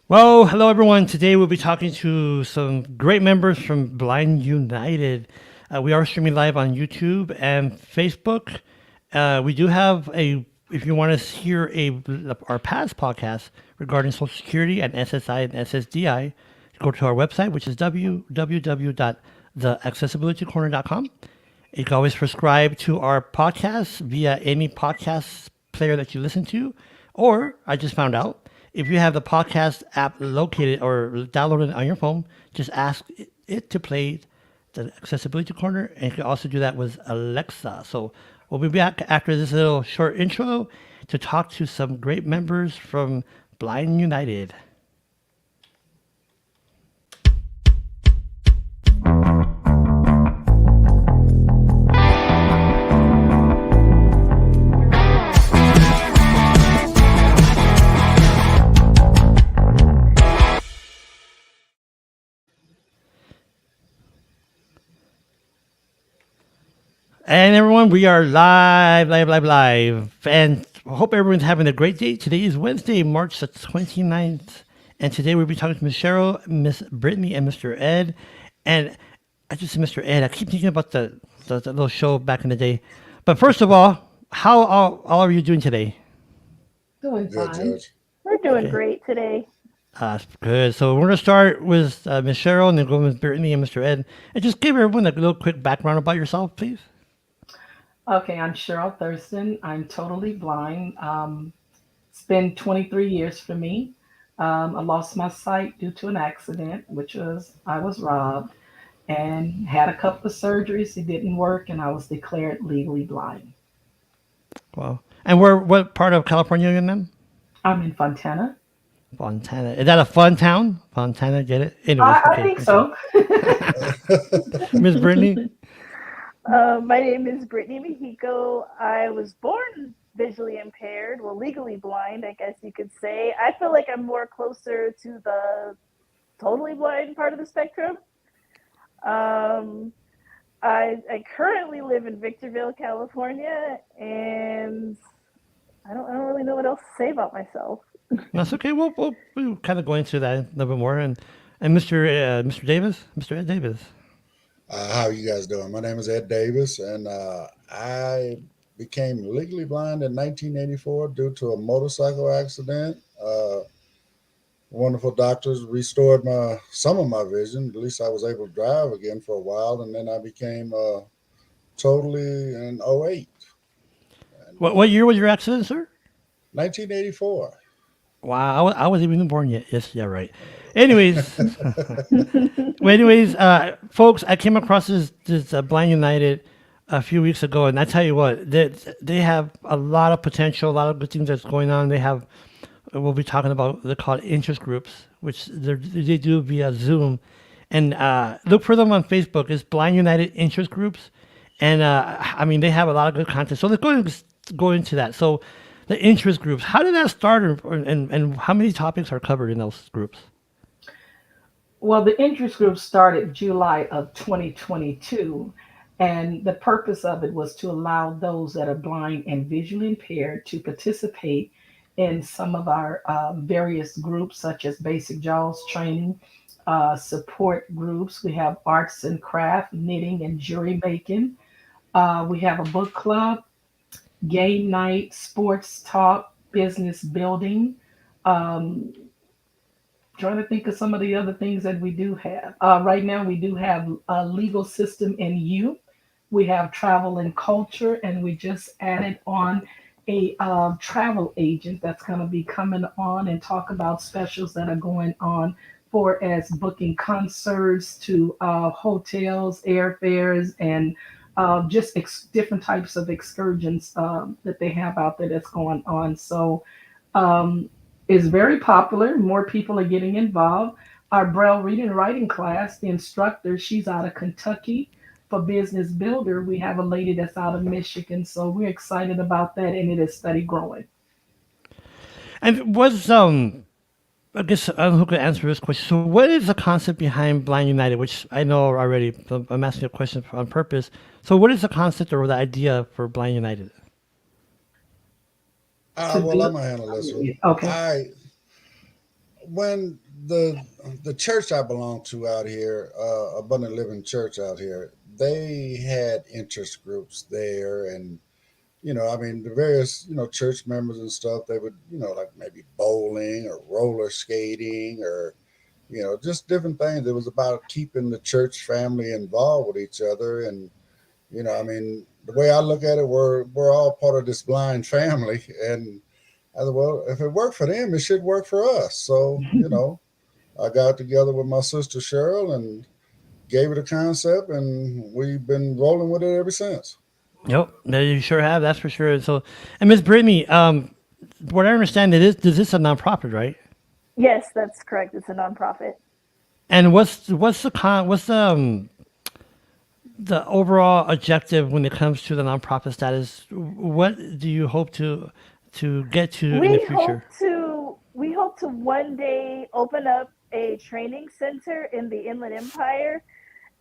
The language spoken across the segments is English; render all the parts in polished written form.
Well, hello everyone. Today we'll be talking to some great members from Blind United. We are streaming live on YouTube and Facebook. We do have a, if you want to hear our past podcast regarding Social Security and SSI and SSDI, go to our website, which is www.theaccessibilitycorner.com. You can always subscribe to our podcast via any podcast player that you listen to. Or, I just found out, if you have the podcast app located or downloaded on your phone, just ask it to play the Accessibility Corner. And you can also do that with Alexa. So, we'll be back after this little short intro to talk to some great members from Blind United. And everyone, we are live. And I hope everyone's having a great day. Today is Wednesday, March the 29th. And today we'll be talking to Miss Cheryl, Miss Brittany, and Mr. Ed. And I just said Mr. Ed. I keep thinking about the little show back in the day. But first of all, how all are you doing today? Doing Good, fine. Judge. We're doing Okay, great today. good. So we're going to start with Miss Cheryl and then go with Brittany and Mr. Ed. And just give everyone a little quick background about yourself, please. Okay, I'm Cheryl Thurston. I'm totally blind. It's been 23 years for me. I lost my sight due to an accident, which was I was robbed, and had a couple of surgeries. It didn't work, and I was declared legally blind. Wow. And what part of California are you in then? I'm in Fontana. Fontana. Is that a fun town? Fontana, get it? I, Anyways, I okay. think so. Miss Brittany? My name is Brittany Mexico. I was born visually impaired, well, legally blind, I guess you could say. I feel like I'm more closer to the totally blind part of the spectrum. Um, I currently live in Victorville, California, and I don't really know what else to say about myself. That's okay. We'll kind of go into that a little bit more. And Mr. Davis? Mr. Ed Davis. How you guys doing? My name is Ed Davis, and I became legally blind in 1984 due to a motorcycle accident. Wonderful doctors restored my some of my vision. At least I was able to drive again for a while, and then I became totally in '08 and What year was your accident, sir? 1984. Wow, I wasn't even born yet. Yes, yeah, right. Anyways, folks, I came across this Blind United a few weeks ago, and I tell you what, they have a lot of potential, a lot of good things that's going on. They have, we'll be talking about, they're called interest groups, which they do via Zoom, and look for them on Facebook. It's Blind United Interest Groups, and I mean they have a lot of good content. So let's go into that. So the interest groups, how did that start, and how many topics are covered in those groups? Well, the interest group started July of 2022, and the purpose of it was to allow those that are blind and visually impaired to participate in some of our various groups, such as basic JAWS training, support groups. We have arts and craft, knitting and jewelry making. We have a book club, game night, sports talk, business building. Um, Trying to think of some of the other things that we do have. Right now, we do have a legal system in you. We have travel and culture, and we just added on a travel agent that's going to be coming on and talk about specials that are going on for as booking concerts to hotels, airfares, and just different types of excursions that they have out there that's going on. So um, is very popular. More people are getting involved. Our Braille reading and writing class, the instructor, she's out of Kentucky. For Business Builder, we have a lady that's out of Michigan. So we're excited about that, and it is steady growing. And what's I guess I don't know who could answer this question. So, what is the concept behind Blind United? Which I know already. So I'm asking a question on purpose. So, what is the concept or the idea for Blind United? To Well, I'm build, gonna handle this one. okay. I when the church I belong to out here, Abundant Living Church out here, they had interest groups there, and I mean, the various church members and stuff. They would like maybe bowling or roller skating or just different things. It was about keeping the church family involved with each other, and I mean, the way I look at it, we're all part of this blind family, and I said, well, if it worked for them, it should work for us. So I got together with my sister Cheryl and gave it a concept, and we've been rolling with it ever since. Yep, no, you sure have. That's for sure. So, and Miss Brittany, what I understand, this is a nonprofit, right? Yes, that's correct. It's a nonprofit. And what's the overall objective when it comes to the nonprofit status? What do you hope to get to in the future? We hope to one day open up a training center in the Inland Empire.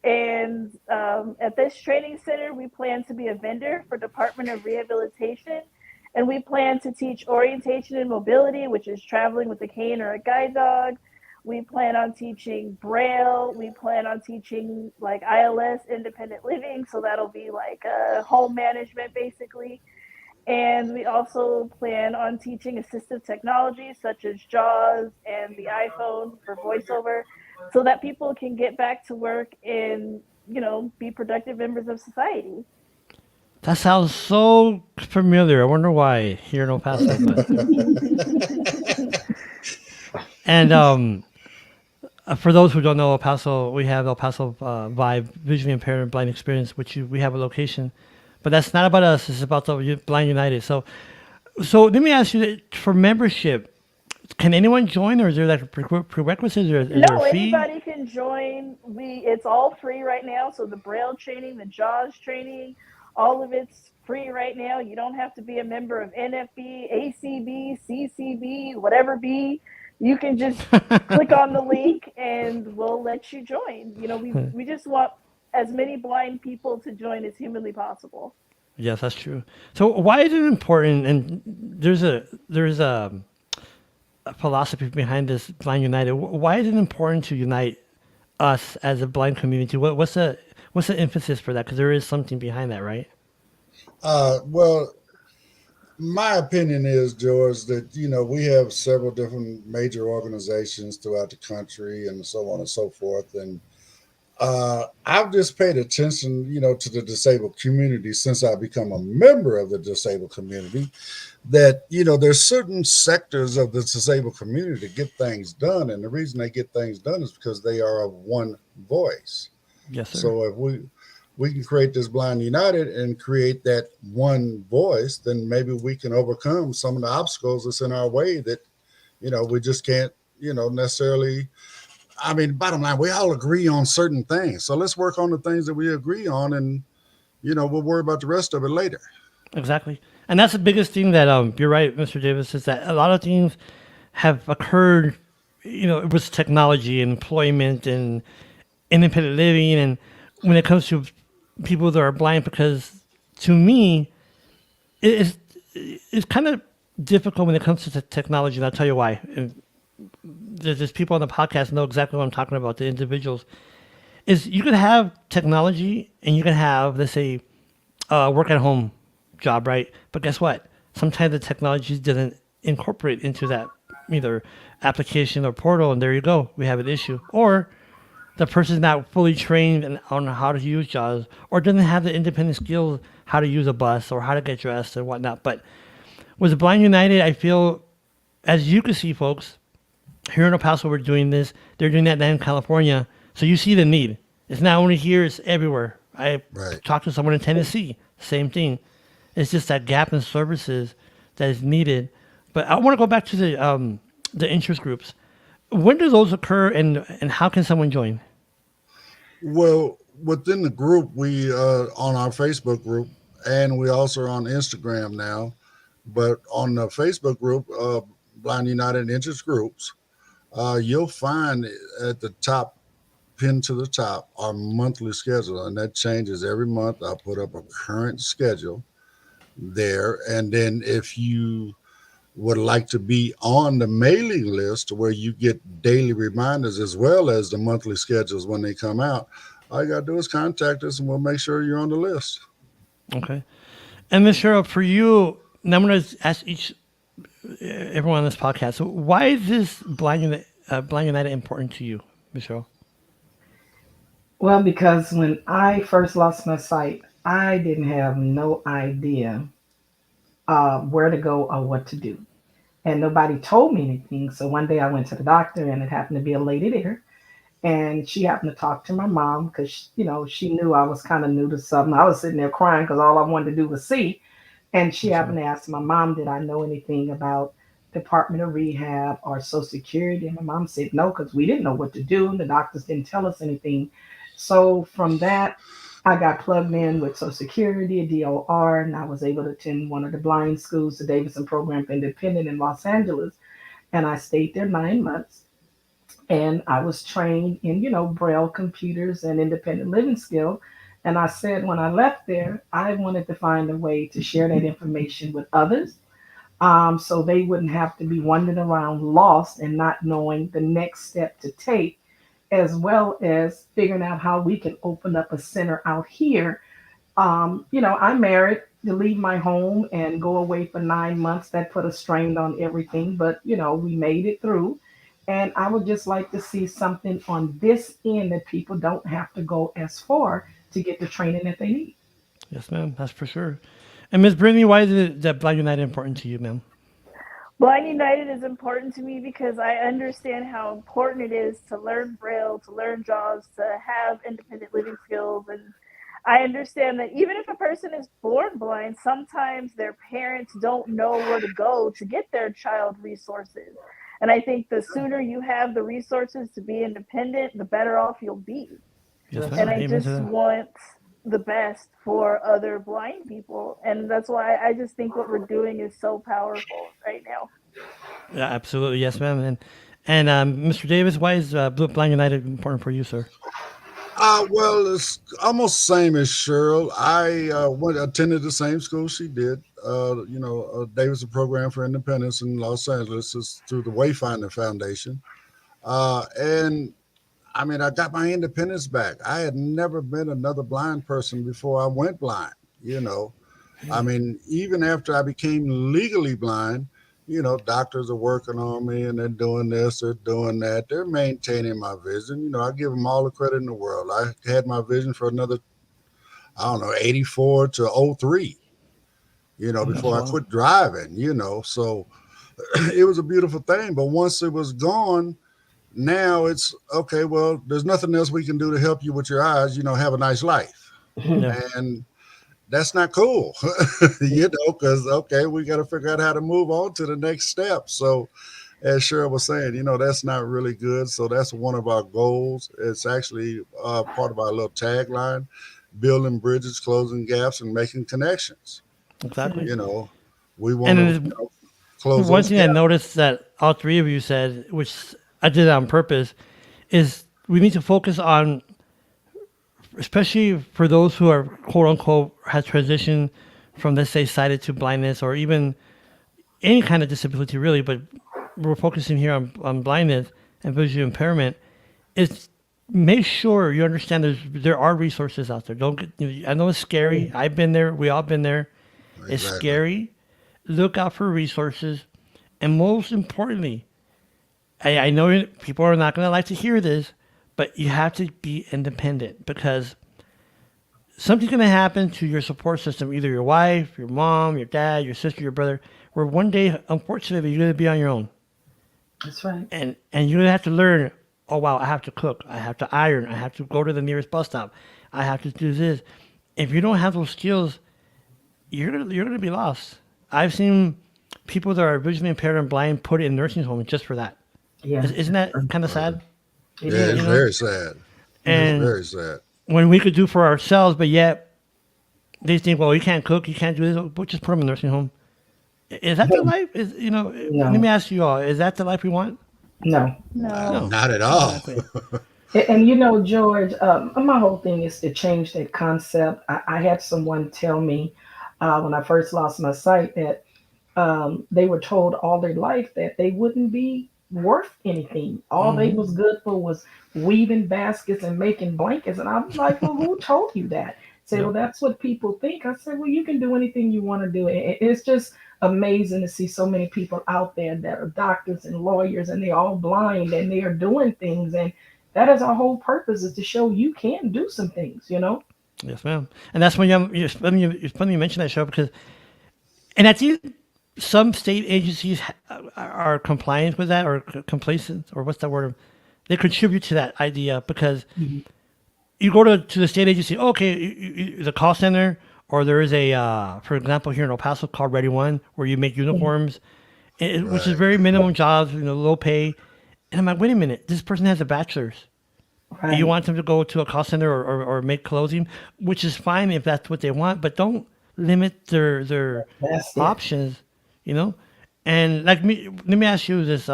And at this training center, we plan to be a vendor for Department of Rehabilitation. And we plan to teach orientation and mobility, which is traveling with a cane or a guide dog. We plan on teaching Braille. We plan on teaching like ILS, independent living. So that'll be like home management, basically. And we also plan on teaching assistive technologies such as JAWS and the iPhone for voiceover so that people can get back to work and, be productive members of society. That sounds so familiar. I wonder why here in El Paso, but and for those who don't know El Paso, we have El Paso Vibe Visually Impaired and Blind Experience, we have a location, but that's not about us. It's about the Blind United. So let me ask you: for membership, can anyone join, or is there like a prerequisite, or is there a No, fee? anybody can join. It's all free right now. So the Braille training, the JAWS training, all of it's free right now. You don't have to be a member of NFB, ACB, CCB, whatever B. You can just click on the link and we'll let you join. We just want as many blind people to join as humanly possible. Yes, that's true. So why is it important? And there's a philosophy behind this Blind United. Why is it important to unite us as a blind community? What's the emphasis for that? Because there is something behind that, right? Well, my opinion is, George, that we have several different major organizations throughout the country, and so on and so forth, and I've just paid attention, to the disabled community since I become a member of the disabled community. That there's certain sectors of the disabled community that get things done, and the reason they get things done is because they are of one voice. Yes, sir. So if we can create this Blind United and create that one voice, then maybe we can overcome some of the obstacles that's in our way that we just can't necessarily. I mean, bottom line, we all agree on certain things. So let's work on the things that we agree on, and we'll worry about the rest of it later. Exactly. And that's the biggest thing that you're right, Mr. Davis, is that a lot of things have occurred, with technology and employment and independent living, and when it comes to people that are blind, because to me, it's it's kind of difficult when it comes to technology, and I'll tell you why. And there's people on the podcast know exactly what I'm talking about. The individuals is you can have technology and you can have, let's say, work at home job, right? But guess what? Sometimes the technology doesn't incorporate into that either application or portal, and there you go. We have an issue. Or the person's not fully trained on how to use JAWS, or doesn't have the independent skills how to use a bus or how to get dressed and whatnot. But with Blind United, I feel, as you can see, folks, here in El Paso, we're doing this. They're doing that down in California. So you see the need. It's not only here, it's everywhere. I Right. talked to someone in Tennessee, same thing. It's just that gap in services that is needed. But I want to go back to the interest groups. When do those occur, and how can someone join? Well, within the group, we on our Facebook group, and we also are on Instagram now. But on the Facebook group, Blind United Interest Groups, you'll find at the top, pinned to the top, our monthly schedule, and that changes every month. I put up a current schedule there, and then if you would like to be on the mailing list where you get daily reminders as well as the monthly schedules when they come out, all you got to do is contact us and we'll make sure you're on the list. Okay. And Miss Cheryl, for you, now I'm going to ask each everyone on this podcast, so why is this Blind United important to you, Miss Cheryl? Well, because when I first lost my sight, I didn't have no idea where to go or what to do. And nobody told me anything. So one day I went to the doctor, and it happened to be a lady there. And she happened to talk to my mom because, she knew I was kind of new to something. I was sitting there crying because all I wanted to do was see. And she Yes, sir. happened to ask my mom, did I know anything about Department of Rehab or Social Security? And my mom said no, because we didn't know what to do. And the doctors didn't tell us anything. So from that, I got plugged in with Social Security, DOR, and I was able to attend one of the blind schools, the Davidson Program for Independent in Los Angeles. And I stayed there 9 months, and I was trained in, Braille computers and independent living skill. And I said when I left there, I wanted to find a way to share that information with others, so they wouldn't have to be wandering around lost and not knowing the next step to take, as well as figuring out how we can open up a center out here. I'm married. To leave my home and go away for 9 months, that put a strain on everything, but we made it through. And I would just like to see something on this end that people don't have to go as far to get the training that they need. Yes, ma'am. That's for sure. And Miss Brittany, why is it that Blind United important to you, ma'am? Blind United is important to me because I understand how important it is to learn Braille, to learn JAWS, to have independent living skills. And I understand that even if a person is born blind, sometimes their parents don't know where to go to get their child resources. And I think the sooner you have the resources to be independent, the better off you'll be. Yes, That's ma'am. And I right. Amen to just that. want the best for other blind people. And that's why I just think what we're doing is so powerful right now. Yeah, absolutely. Yes, ma'am. And Mr. Davis, why is Blind United important for you, sir? Well, it's almost the same as Cheryl. I attended the same school she did. Davidson Program for Independence in Los Angeles is through the Wayfinding Foundation. And I mean, I got my independence back. I had never been another blind person before I went blind. You know, I mean, even after I became legally blind, doctors are working on me and they're doing this, they're doing that, they're maintaining my vision. I give them all the credit in the world. I had my vision for another, I don't know, 84 to '03, That's before I wow. quit driving, so it was a beautiful thing. But once it was gone, now it's okay. Well, there's nothing else we can do to help you with your eyes. Have a nice life. Yeah, And that's not cool, because okay, we got to figure out how to move on to the next step. So, as Cheryl was saying, that's not really good. So that's one of our goals. It's actually part of our little tagline: building bridges, closing gaps, and making connections. exactly. You know, we want And to then close one those thing I gaps. noticed that all three of you said, which I did on purpose, is we need to focus on, especially for those who are quote unquote has transitioned from, let's say, sighted to blindness or even any kind of disability really, but we're focusing here on blindness and visual impairment, is make sure you understand there are resources out there. Don't get, I know it's scary. I've been there. We all been there. It's Exactly. scary. Look out for resources, and most importantly, I know people are not going to like to hear this, but you have to be independent because something's going to happen to your support system, either your wife, your mom, your dad, your sister, your brother, where one day, unfortunately, you're going to be on your own. That's right. And you're going to have to learn, oh, wow, I have to cook. I have to iron. I have to go to the nearest bus stop. I have to do this. If you don't have those skills, you're gonna be lost. I've seen people that are visually impaired and blind put in nursing homes just for that. Yeah, Isn't that's that true. kind of Right. sad? It Yeah, You it's is. know, very sad. It's Yeah. and very sad. when we could do for ourselves, but yet they think, well, you can't cook, you can't do this. We'll just put them in a nursing home. Is that the life? Let me No, ask you all: is that the life we want? no. No. No, Not at all. exactly. And George, my whole thing is to change that concept. I had someone tell me when I first lost my sight that They were told all their life that they wouldn't be worth anything. All they Hmm. was good for was weaving baskets and making blankets. And I'm like, well, who told you that? Say, well, Yep. that's what people think. I said, well, you can do anything you want to do. It's just amazing to see so many people out there that are doctors and lawyers, and they're all blind and they are doing things. And that is our whole purpose, is to show you can do some things, you know? Yes, ma'am. And that's when it's funny you mention that show because, and I think some state agencies are compliant with that or complacent or what's that word? They contribute to that idea because Mhm. you go to the state agency, okay, the call center, or there is a, for example, here in El Paso called Ready One, where you make uniforms, which is Right. very minimum jobs, low pay. And I'm like, wait a minute, this person has a bachelor's. And you Right. want them to go to a call center or make clothing, which is fine if that's what they want, but don't limit their That's it. options, you know. And like me, let me ask you this,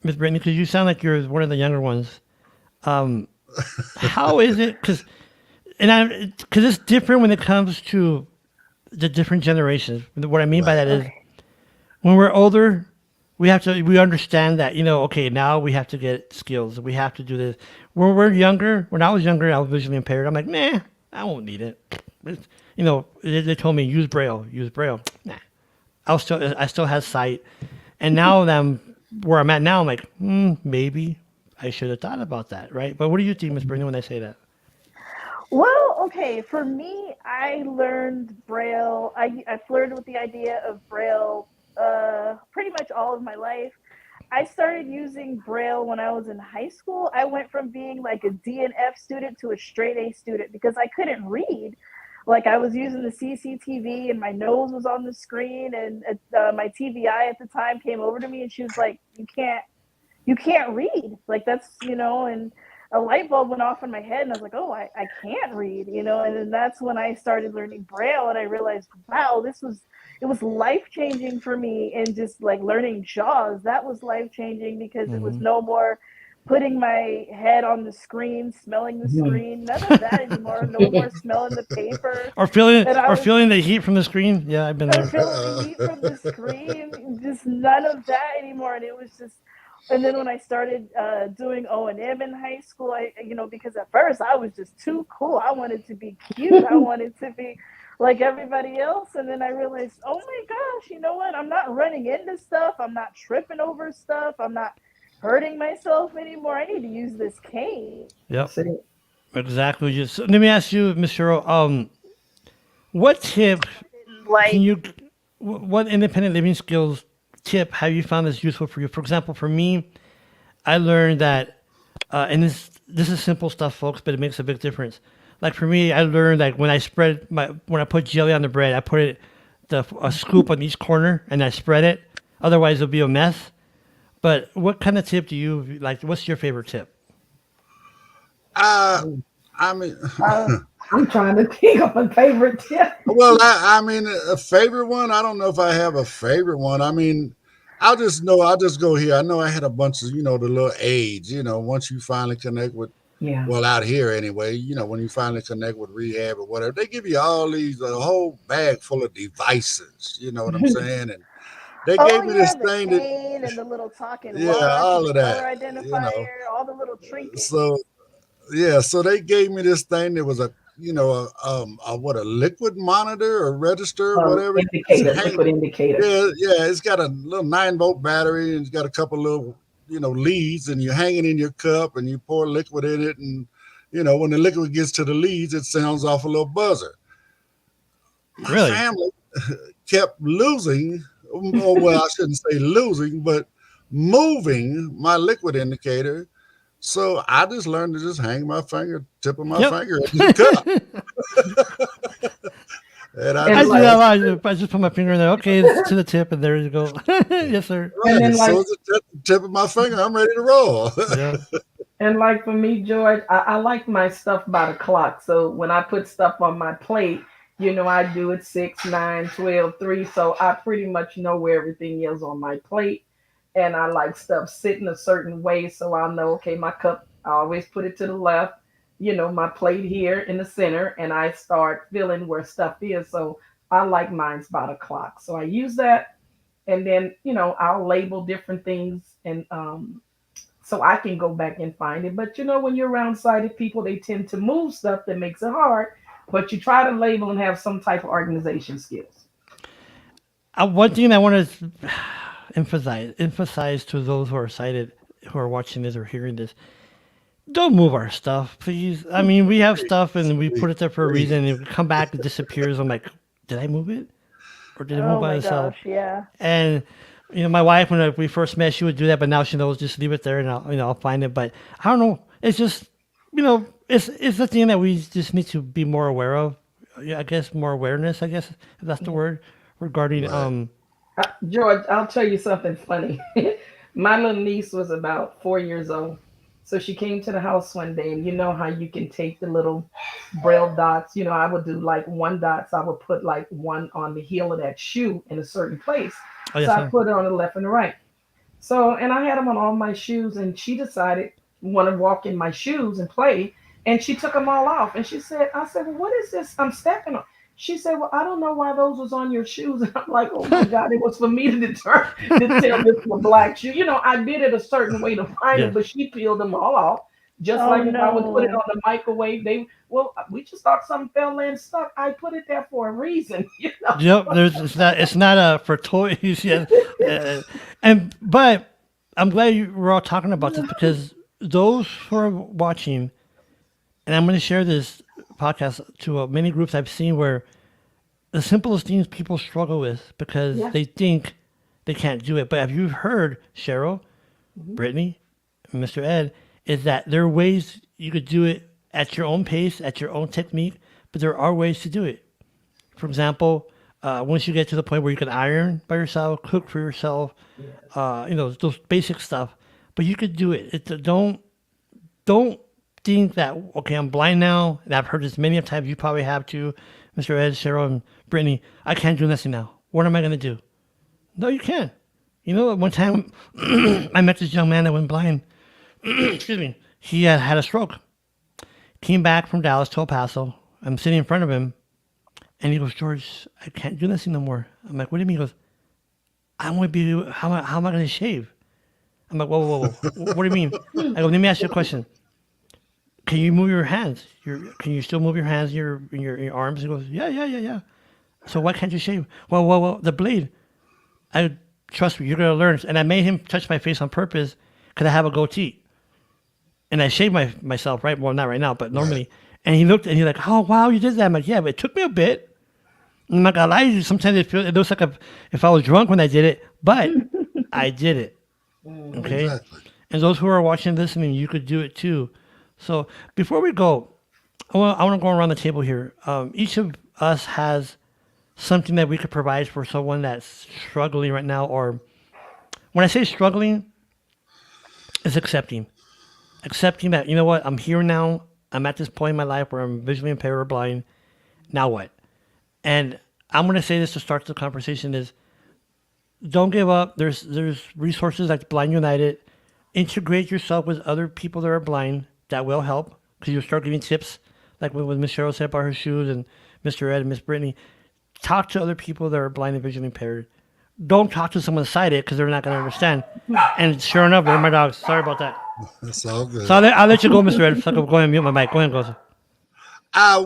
Miss Brittany, because you sound like you're one of the younger ones. How is it? Because it's different when it comes to the different generations. What I mean by Right. that is Okay. when we're older, we understand that, okay, now we have to get skills. We have to do this. When we're younger, when I was younger, I was visually impaired. I'm like, nah, I won't need it. They told me use braille, use braille. Nah, I still have sight. And now that I'm where I'm at now, I'm like, maybe I should have thought about that, right? But what do you think, Miss Brittany, when I say that? Well, okay, for me, I learned Braille. I flirted with the idea of Braille pretty much all of my life. I started using Braille when I was in high school. I went from being like a D and F student to a straight A student because I couldn't read. Like I was using the CCTV and my nose was on the screen, and my TVI at the time came over to me and she was like, you can't read, like that's. And a light bulb went off in my head and I was like, oh, I can't read. And then that's when I started learning Braille and I realized, wow, it was life changing for me. And just like learning jaws, that was life changing because it was Hmm. no more putting my head on the screen, smelling the Mhm. screen, none of that anymore, no more smelling the paper. Or feeling And I or was feeling the heat from the screen? Yeah, I've been there. feeling the heat from the screen, just none of that anymore. And it was just, and then when I started doing O&M in high school, because at first I was just too cool. I wanted to be cute. I wanted to be like everybody else. And then I realized, oh my gosh, you know what? I'm not running into stuff. I'm not tripping over stuff. I'm not hurting myself anymore. I need to use this cane. Yep, That's it. exactly. Just so let me ask you, Miss Cheryl, what tip can Like, you, what independent living skills tip have you found is useful for you? For example, for me, I learned that, and this is simple stuff, folks, but it makes a big difference. Like for me, I learned that when I put jelly on the bread, I put a scoop on each corner and I spread it. Otherwise, it'll be a mess. But what kind of tip do you like? What's your favorite tip? uh, I mean, uh, I'm trying to think of a favorite tip. well, I mean, a favorite one. I don't know if I have a favorite one. I mean, I'll just go here. I know I had a bunch of, the little aids. Once you finally connect with, Yeah. well, out here anyway. When you finally connect with rehab or whatever, they give you all these a whole bag full of devices. You know what I'm saying? And they oh gave me yeah, this the ththat, cane and the little talking yeah, watch and all the of color that. You know, identifier, all the little trinkets. so yeah, so they gave me this thing that was a liquid monitor or register or whatever. You just Indicator, hang. liquid indicator. Yeah, yeah, it's got a little 9-volt battery and it's got a couple little leads, and you hang it in your cup and you pour liquid in it, and when the liquid gets to the leads, it sounds off a little buzzer. My Really? family kept losing, or well, I shouldn't say losing, but moving my liquid indicator. So I just learned to just hang my finger, tip of my Yep. finger into the cup, and I I And just do like, that a let lot. I just put my finger in there. Okay, it's to the tip, and there you go. Yes, sir. and right. then As soon like, as it touched the tip of my finger, I'm ready to roll. Yeah. for me, George, I like my stuff by the clock. So when I put stuff on my plate, I do it 6, 9, 12, 3. So I pretty much know where everything is on my plate. And I like stuff sitting a certain way. So I'll know, okay, my cup, I always put it to the left, my plate here in the center. And I start feeling where stuff is. So I like mine's by the clock. So I use that, and then I'll label different things, and so I can go back and find it. But when you're around sighted people, they tend to move stuff that makes it hard. But you try to label and have some type of organization skills. One thing I want to emphasize to those who are sighted, who are watching this or hearing this, don't move our stuff, please. I mean, we have stuff and we put it there for a Please. reason. And it come back, it disappears. I'm like, did I move it, or did it move Oh by my itself? gosh, yeah. And my wife, when we first met, she would do that, but now she knows just leave it there and I'll find it. But I don't know. It's just it's the thing that we just need to be more aware of. Yeah, I guess more awareness. I guess if that's the word regarding Right. George, I'll tell you something funny. My little niece was about 4 years old. So she came to the house one day, and you know how you can take the little braille dots. I would do like one dots. I would put like one on the heel of that shoe in a certain place. oh So yes, I ma'am. put it on the left and the right. So, and I had them on all my shoes, and she decided want to walk in my shoes and play, and she took them all off, and I said, well, what is this I'm stepping on? She said, well, I don't know why those was on your shoes, and I'm like, oh my God, it was for me to determine to tell this was a black shoe. I did it a certain way to find it, Yes. but she peeled them all off. Just Oh like if I would put it no. on the microwave, we just thought something fell in stuck. I put it there for a reason, you know. Yep. It's not for toys. Yes. Uh, but I'm glad we're all talking about this because those who are watching, and I'm going to share this podcast to many groups I've seen where the simplest things people struggle with because Yeah. they think they can't do it. But have you heard, Cheryl, Mhm. Brittany, and Mr. Ed, is that there are ways you could do it at your own pace, at your own technique, but there are ways to do it. For example, once you get to the point where you can iron by yourself, cook for yourself, Yes. those basic stuff, but you could do it. Don't think that okay, I'm blind now, and I've heard this many times. You probably have too, Mr. Ed, Cheryl, and Brittany. I can't do nothing now. What am I gonna do? No, you can. One time I met this young man that went blind. Excuse me. He had a stroke. Came back from Dallas to El Paso. I'm sitting in front of him, and he goes, George, I can't do nothing no more. I'm like, what do you mean? He goes, I'm gonna be. How am I gonna shave? I'm like, whoa, whoa, whoa. What do you mean? I go, let me ask you a question. Can you move your hands? Can you still move your hands, in your arms? He goes, yeah, yeah, yeah, yeah. So why can't you shave? Well, the blade. I trust me, you're gonna learn. And I made him touch my face on purpose because I have a goatee, and I shave myself right. Well, not right now, but Right. normally. And he looked and he's like, oh wow, you did that. I'm like, yeah, but it took me a bit. I'm not gonna lie to you. Sometimes it looks like if I was drunk when I did it, but I did it. Okay. Exactly. And those who are watching, listening, you could do it too. So before we go, I want to go around the table here. Each of us has something that we could provide for someone that's struggling right now, or when I say struggling, it's accepting that what, I'm here now. I'm at this point in my life where I'm visually impaired or blind. Now what? And I'm gonna say this to start the conversation is don't give up. There's resources like Blind United. Integrate yourself with other people that are blind. That will help because you'll start giving tips like what Miss Cheryl said about her shoes and Mr. Ed and Miss Brittany. Talk to other people that are blind and visually impaired. Don't talk to someone sighted because they're not going to understand. And sure enough, they're my dogs. Sorry about that. That's all So good. I'll let you go, Mr. Ed. So I can go ahead and mute my mic. Go ahead, go.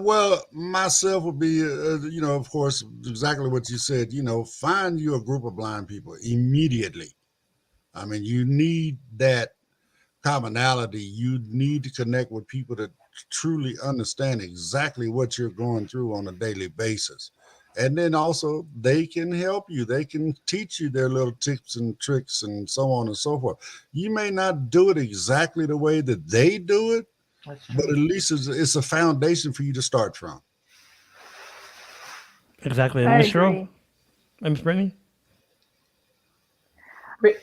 Well, myself would be, of course, exactly what you said. Find you a group of blind people immediately. I mean, you need that commonality. You need to connect with people that truly understand exactly what you're going through on a daily basis. And then also they can help you. They can teach you their little tips and tricks and so on and so forth. You may not do it exactly the way that they do it, That's but at true. least it's a foundation for you to start from. Exactly. And I Miss Cheryl agree. and Miss Brittany?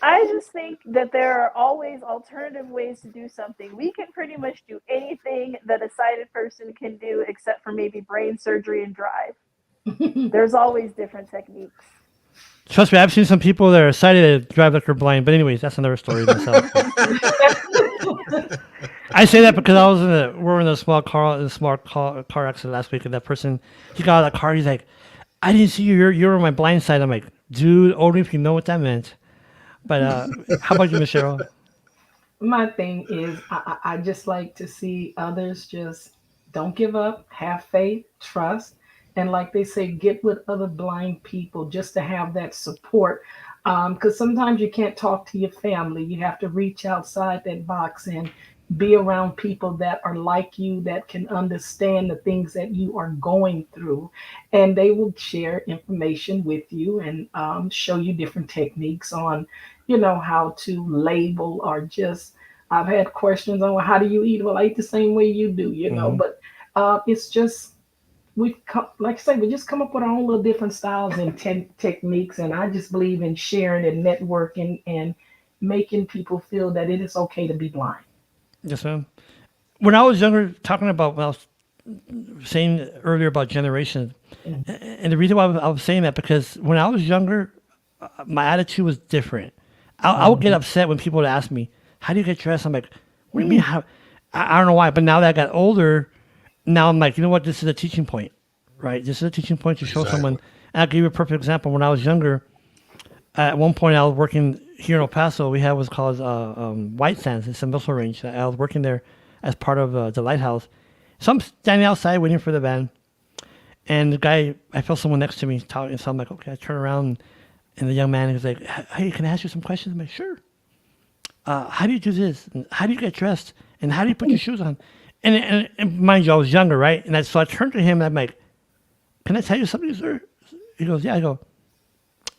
I just think that there are always alternative ways to do something. We can pretty much do anything that a sighted person can do except for maybe brain surgery and drive. There's always different techniques. Trust me, I've seen some people that are sighted that drive like they're blind. But anyways, that's another story in itself. I say that because we were in a small car accident last week, and that person, he got out of the car. He's like, I didn't see you. You're on my blind side. I'm like, dude, only if you know what that meant. But how about you, Miss Cheryl? My thing is, I just like to see others just don't give up, have faith, trust, and like they say, get with other blind people just to have that support. Because sometimes you can't talk to your family, you have to reach outside that box and be around people that are like you, that can understand the things that you are going through, and they will share information with you and show you different techniques on, how to label or just. I've had questions on, well, how do you eat? Well, I eat the same way you do, Hmm. but it's just we've come, like I say, we just come up with our own little different styles and techniques, and I just believe in sharing and networking and making people feel that it is okay to be blind. Yes, ma'am. When I was younger, talking about when I was saying earlier about generations, and the reason why I was saying that because when I was younger, my attitude was different. I would get Mm-hmm. upset when people would ask me, "How do you get dressed?" I'm like, "What do you mean? How?" I don't know why, but now that I got older, now I'm like, you know what? This is a teaching point, right? This is a teaching point to show someone. Exactly. And I'll give you a perfect example. When I was younger, at one point I was working here in El Paso. We had what's called White Sands. It's a missile range. I was working there as part of the lighthouse. So I'm standing outside waiting for the van, and the guy, I felt someone next to me talking. So I'm like, okay. I turn around, and the young man was like, "Hey, can I ask you some questions?" I'm like, "Sure." How do you do this? And how do you get dressed? And how do you put your shoes on? And mind you, I was younger, right? So I turned to him and I'm like, "Can I tell you something, sir?" He goes, "Yeah." I go,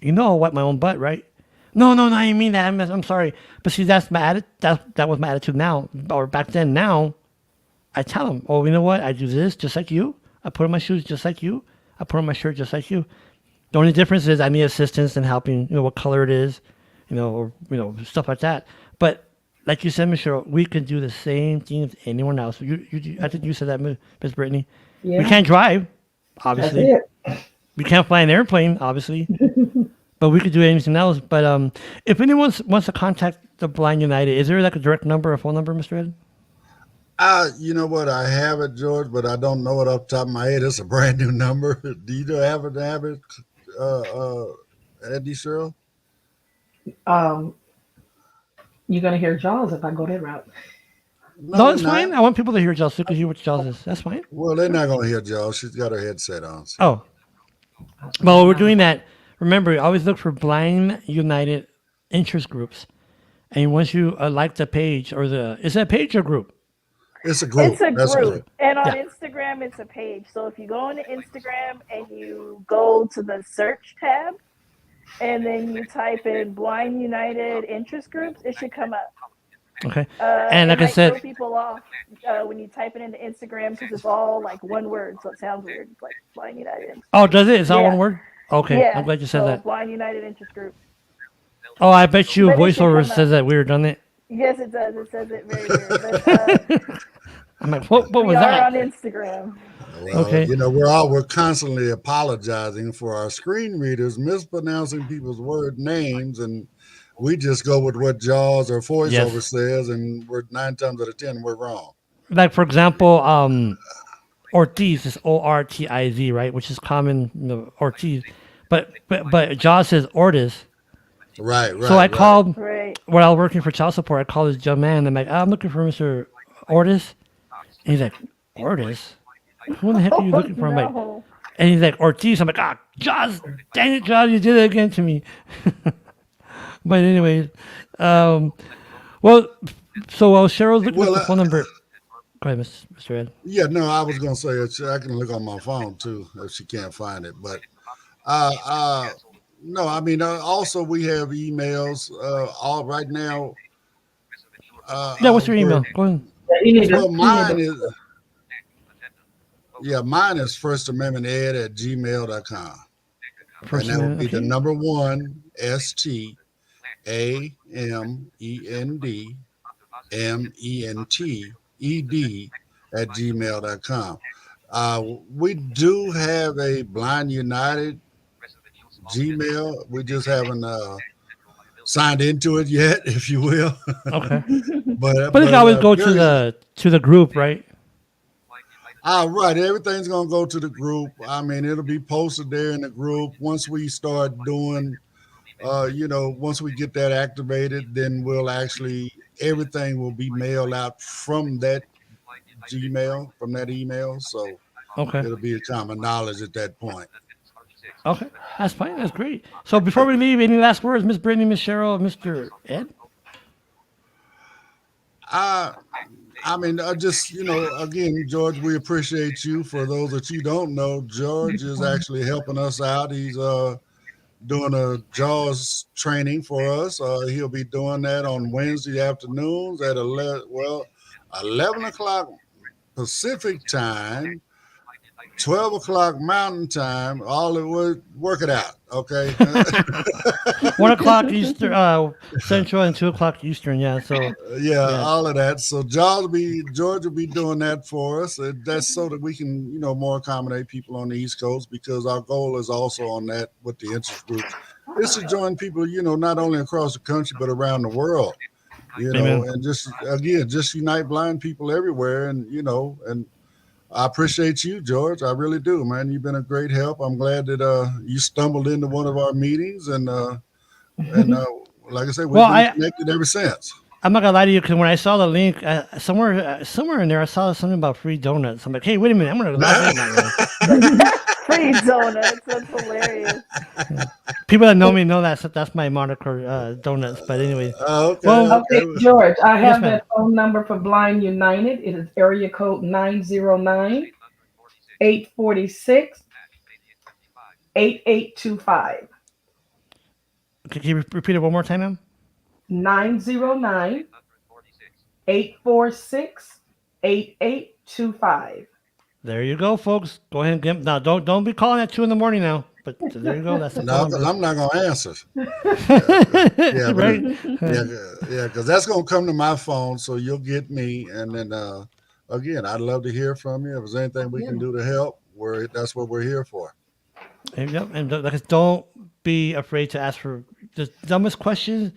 "You know I wipe my own butt, right?" No, no, no, I didn't mean that. I'm sorry. But see, that's my attitude. That was my attitude now, or back then. Now, I tell him, "Oh, you know what? I do this just like you. I put on my shoes just like you. I put on my shirt just like you. The only difference is I need assistance in helping, what color it is, or stuff like that. But like you said, Michelle, we can do the same thing as anyone else. I think you said that, Miss Brittany. We Yeah, can't drive, that's obviously. it. We can't fly an airplane, obviously. But we could do anything else. But if anyone wants to contact the Blind United, is there like a direct number, a phone number, Mr. Ed? You know what? I have it, George, but I don't know it off the top of my head. It's a brand new number. Do you have it, uh, uh, Eddie Cheryl? Um, you're gonna hear Jaws if I go that route. No, No, they're it's fine. not. I want people to hear Jaws so they can hear what Jaws is. That's fine. Well, they're not going to hear Joe. She's got her headset on. See. Oh, well, we're doing that. Remember, always look for Blind United interest groups. And once you like the page or is that page or group? It's a It's group. a That's a group. group. And on Yeah. Instagram, it's a page. So if you go on Instagram and you go to the search tab and then you type in Blind United Interest Groups, it should come up. Okay. And It like I might throw said, people off when you type it into Instagram because it's all like one word. So it sounds weird. It's like Blind United. oh, does it? Is that one Yeah. word? Okay. I'm Yeah. glad you said So that. Blind United Interest Group. Oh, I bet you But it should voiceover come says up. that weird, doesn't it? Yes, it does. It says it very weird. But I'm like, what we was are that? on Instagram. Well, Okay. we're constantly apologizing for our screen readers mispronouncing people's word names, and we just go with what Jaws or voiceover Yes. says, and we're 9 times out of 10 we're wrong. Like, for example, Ortiz is Ortiz, right? Which is common, Ortiz. But Jaws says Ortiz. Right, So I right, right. called Right. when I was working for child support. I called this young man. I'm like, I'm looking for Mr. Ortiz. And he's like, Ortiz? Who in the heck are you Oh looking for? I'm like, no. and he's like, Ortiz. I'm like, Jaws, dang it, Jaws, you did it again to me. But anyways, um, well, so while Cheryl's looking up Well, the phone number, go ahead, Mr. Ed. yeah, no, I was going to say I can look on my phone too if she can't find it. But uh, uh, no, I mean, also we have emails. All right now, Yeah, what's your we're email? Go ahead. Yeah, well, you need mine to. is yeah, mine is First Amendment Ed at gmail.com. And First that would amendment, be the okay. number one STAMENDMENTED at gmail.com. We do have a Blind United Gmail. We just haven't signed into it yet, if you will. Okay. but But you can but always go very to the group, right? Right, everything's gonna go to the group. I mean, it'll be posted there in the group. Once we start doing, once we get that activated, then we'll actually everything will be mailed out from that Gmail, from that email. So Okay. it'll be a common knowledge at that point. Okay. That's fine. That's great. So before we leave, any last words, Miss Brittany, Miss Cheryl, Mr. Ed? I I mean, I just, again, George, we appreciate you. For those that you don't know, George is actually helping us out. He's doing a JAWS training for us. He'll be doing that on Wednesday afternoons at 11 o'clock Pacific time, 12 o'clock Mountain time. All it would work it out, okay? 1 o'clock Eastern, Central, and 2 o'clock Eastern. Yeah. So, Yeah, yeah. all of that. So George will be doing that for us. And that's so that we can, more accommodate people on the East Coast, because our goal is also on that with the interest groups is to join people, not only across the country but around the world, Amen. and just again just unite blind people everywhere. And and I appreciate you, George. I really do, man. You've been a great help. I'm glad that you stumbled into one of our meetings, and like I said, we've Well, been connected ever since. I'm not gonna lie to you because when I saw the link somewhere in there, I saw something about free donuts. I'm like, hey, wait a minute, I'm gonna log in right now. Free donuts. That's hilarious. People that know me know that's my moniker, donuts. But anyway, Okay, well, Okay, okay. George, I yes, have ma'am. that phone number for Blind United. It is area code 909-846-8825. Can you repeat it one more time, ma'am? 909-846-8825. There you go, folks. Go ahead and get now. Don't be calling at 2 in the morning now. But there you go. That's the phone No, because number. I'm not gonna answer. Yeah, but Right? yeah, yeah, because that's gonna come to my phone, so you'll get me, and then again, I'd love to hear from you. If there's anything we Yeah. can do to help, that's what we're here for. Yep. And like, don't be afraid to ask for the dumbest questions.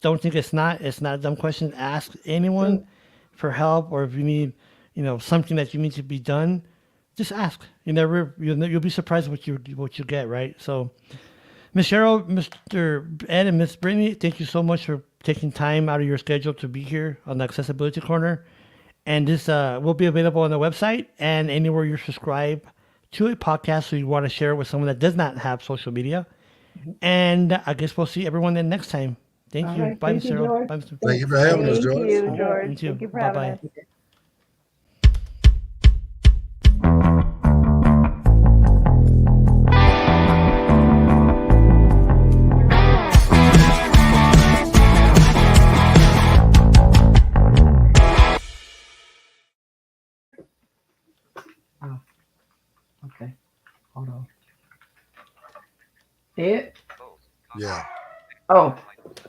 Don't think it's not a dumb question. Ask anyone True. for help, or if you need, something that you need to be done, just ask. You'll be surprised what you get. Right. So, Miss Cheryl, Mr. Ed, and Miss Brittany, thank you so much for taking time out of your schedule to be here on the Accessibility Corner. And this will be available on the website and anywhere you're subscribed to a podcast. So you want to share it with someone that does not have social media. And I guess we'll see everyone then next time. Thank All you. right. Bye, Thank Miss you, Cheryl. George. Bye, Mr. Thank you Thanks. for having us, Thank George. you, Oh, George. you too. Thank you for Bye having bye. us. Oh, okay. Hold on. Ed? Yeah. Oh,